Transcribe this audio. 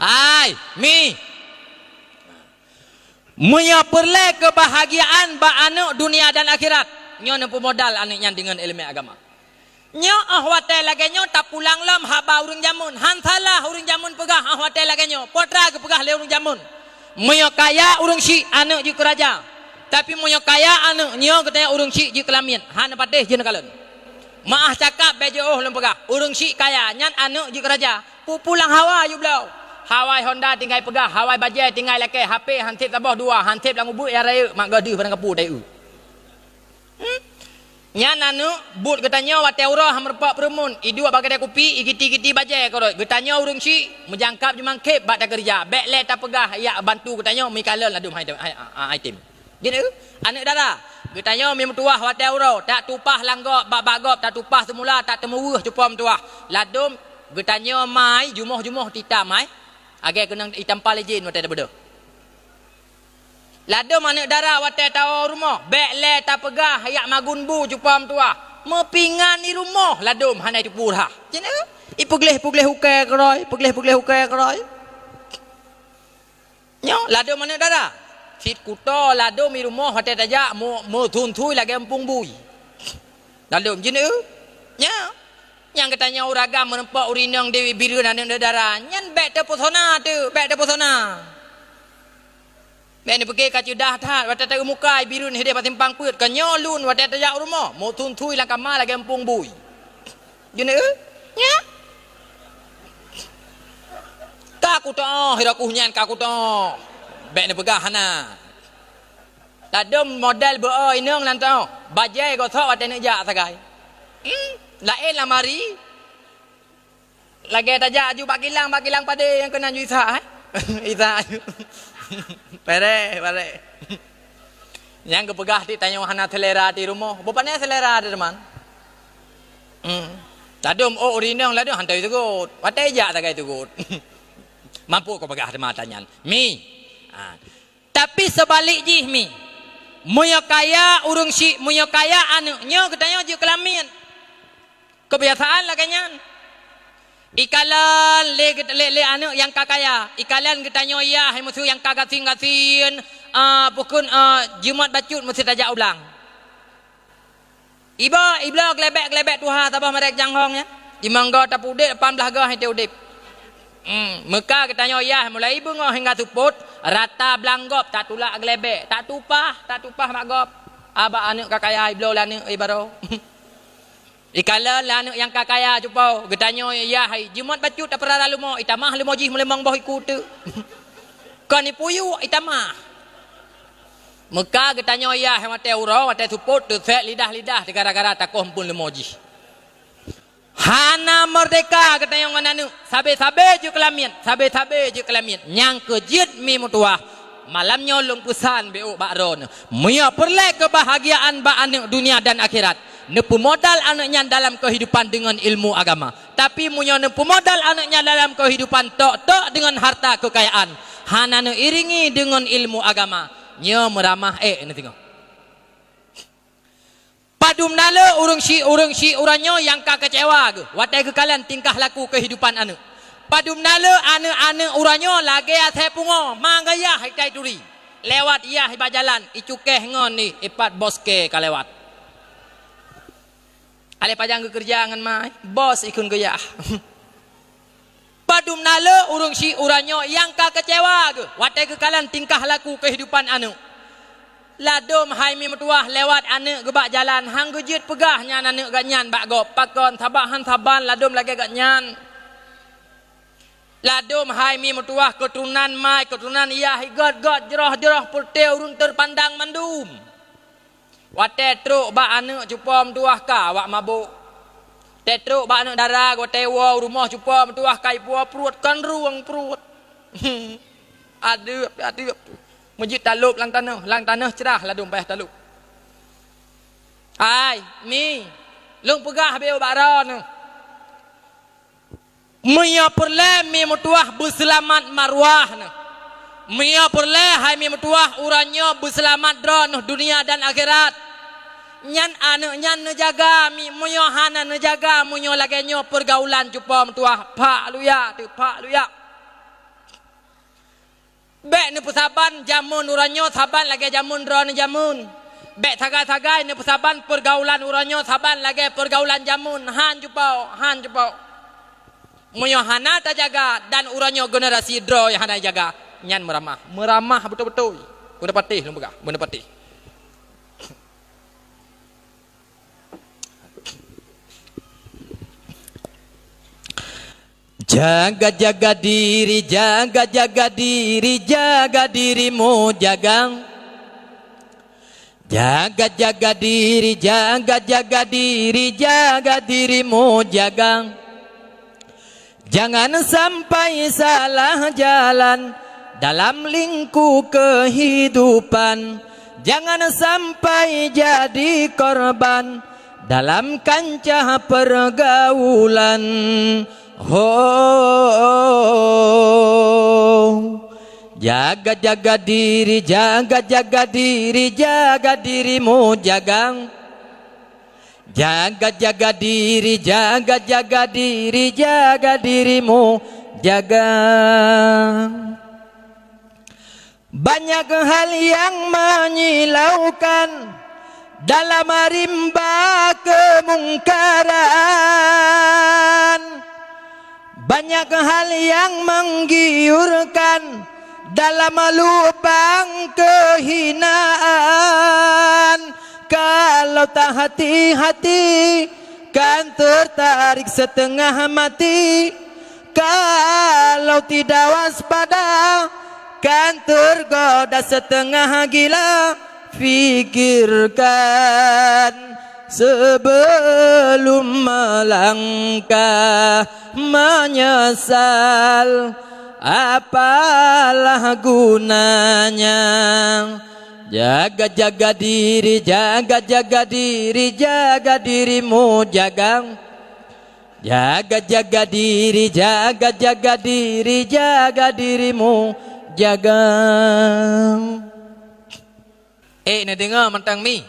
Hai, mi. Munya perle kebahagiaan ba anak dunia dan akhirat. Nyo nempu modal anaknya dengan ilmu agama. Nyo ahwate lagi nyo tak pulang lam haba urung jamun. Hansalah urung jamun pegah ahwate lagi nyo. Potra ke pegah le urung jamun. Munya kaya urung si anak ji keraja. Tapi munya kaya anak nyo katanya urung si ji kelamin. Han patih je nakalan. Maah cakap bejo lem pegah. Urung si kaya nyan anak ji keraja. Pulang hawa you belau. Hawai Honda tinggal pegah, Hawai bajai tinggal leke, HP hansip tabah dua, hansip lang ubut ya raya, mak gadu pada kapu tayu. Nya nanu but getanya wate urah merpak perumun, idu bagai kopi, igiti-giti bajai koroi. Getanya urung si menjangkap jemang kep bak tak kerja, bek le tak pegah, ya bantu getanya mikalan ladum item. Gitu, anak dara. Getanya mi metuah wate urah, tak tupah langgop, bak bagop, tak tupah semula, tak temuwuh cupa metuah. Ladum getanya mai jumuh-jumuh tita mai. Agai kena hitam palejin wate beda. Lado mana darah wate tahu rumah. Bek le tak pegah hayak magun bu jupam tua. Mepingan di rumah ladum hanai tu purah. Cina ipugleh hukai keroi, pugleh hukai keroi. Nyo lado mana darah. Sit kuto lado mi rumah wate tajak mo thunthui lagi empung bui. Ladum cina nya. Yang katanya uragam menempak urinang Dewi Biru dan darah. Nyan bek terpesona tu, bek terpesona. Bek ni pergi kacu dah tat, watak tak mukai biru ni dia patimpang put. Kanyolun watak tajak rumah, mau tuntui lang kamar lagi empung bui. Jene nya. Kaku toh, hiraku nyan kaku toh. Bek ni pegah hana. Tadom model beo inang lantau. Bajai kau thok watak nak jak sagai. Lain lah mari. Lagi tajak aju bakilang pada yang kena ju Isa. Isa. Pere. Yang kepegah ti tanya hana selera di rumah. Bapaknya selera ada teman. Tadum urinang lah tu hantai tegut. Watai jak tagai tegut. Mampu kau pegah teman tanya. Mi. Tapi sebalik ji mi. Munya kaya urung si munya kaya anaknya katanya je kelamin. Kebiasaan lah kanyan. Ikalan le anak yang kakaya. Ikalan ketanya ya musuh yang kagasin pukun Jumat bacut mesti tajak ulang. Ibla glebek tuha tabah merek janghongnya. Imangga tapudik 18 gah itu udip. Meka ketanya ya mulai ibu ngah hingga tuput rata belanggop tak tulak glebek, tak tupah magop. Aba anak kakaya ibla lah anak ibaro. Ikala lah anak yang kakaya cuba getanya ya hai Jumat bacut tak pernah lalu mau itamah lemojih melemang boh ikut tu. Kan ni puyu itamah. Meka getanya ya hai mate ura mate suput tu set lidah gara-gara takoh pun lemojih. Hana merdeka getanya ngananu sabe-sabe je kelamin nyang kejit mi mutuah malamnya long pesan beu bakron muya perle kebahagiaan ba anak dunia dan akhirat. Nepu modal anaknya dalam kehidupan dengan ilmu agama. Tapi munya nepu modal anaknya dalam kehidupan tok dengan harta kekayaan. Hana iringi dengan ilmu agama. Nya meramah ni tengok. Padum nala urung si uranyo yang ka kecewa ke. Watai kekalian tingkah laku kehidupan anak. Padum nala anak uranyo lagi ate pungo manggaya haitai turi. Lewat ia hiba jalan icukeh ngon ni ipat boske kalewat. Ale pajang kerja ngan mai bos ikun gaya. Padum nala urung si uranyo yang ka kecewa ke. Watai kekalan tingkah laku kehidupan anu. Ladum hai mi metuah lewat anak gebak jalan hang gejit pegahnya anak gak nyan bak gop pakon tabahan taban ladum lagi gak nyan. Ladum hai mi metuah keturunan mai keturunan iya higat jerah putih urun terpandang mandum. Wate truk bak anak cupom tuah ka wak mabuk. Tetruk bak anak darah go tewa rumah cupom tuah kai puah perut kan ruang perut. Aduh. Masjid taluk lang tanah cerah ladum payah taluk. Hai mi lung pegah beu baron. Mia perle mi mutuah berselamat marwah ne. Mia perle hai mi mutuah uranyo berselamat dron dunia dan akhirat. Nyan anu nyan nejaga mi munyo hana nejaga munyo lagenyo pergaulan cupa mutuah pak luya. ni pusaban jamun uranyo saban lagi jamun ron jamun. Bek tagai-tagai ni pusaban pergaulan uranyo saban lagi pergaulan jamun. Han jupau. Munyo hana ta jaga dan uranyo generasi dro yang hana jaga. Nyan meramah betul-betul. Benda patih lembega, benda patih. Jaga diri, jaga diri, jaga dirimu jaga. Jaga diri, jaga diri, jaga dirimu jaga. Jangan sampai salah jalan dalam lingkup kehidupan. Jangan sampai jadi korban dalam kancah pergaulan. Jaga diri, jaga diri, jaga dirimu jaga. Jaga diri, jaga diri, jaga dirimu jaga. Banyak hal yang menyilaukan dalam rimba kemungkaran. Banyak hal yang menggiurkan dalam lubang kehinaan. Kalau tak hati-hati kan tertarik setengah mati. Kalau tidak waspada kan tergoda setengah gila. Fikirkan sebelum melangkah, menyesal apalah gunanya. Jaga diri, jaga diri, jaga dirimu jaga. Jaga diri, jaga diri, jaga dirimu jaga. Nak dengar mentang mi?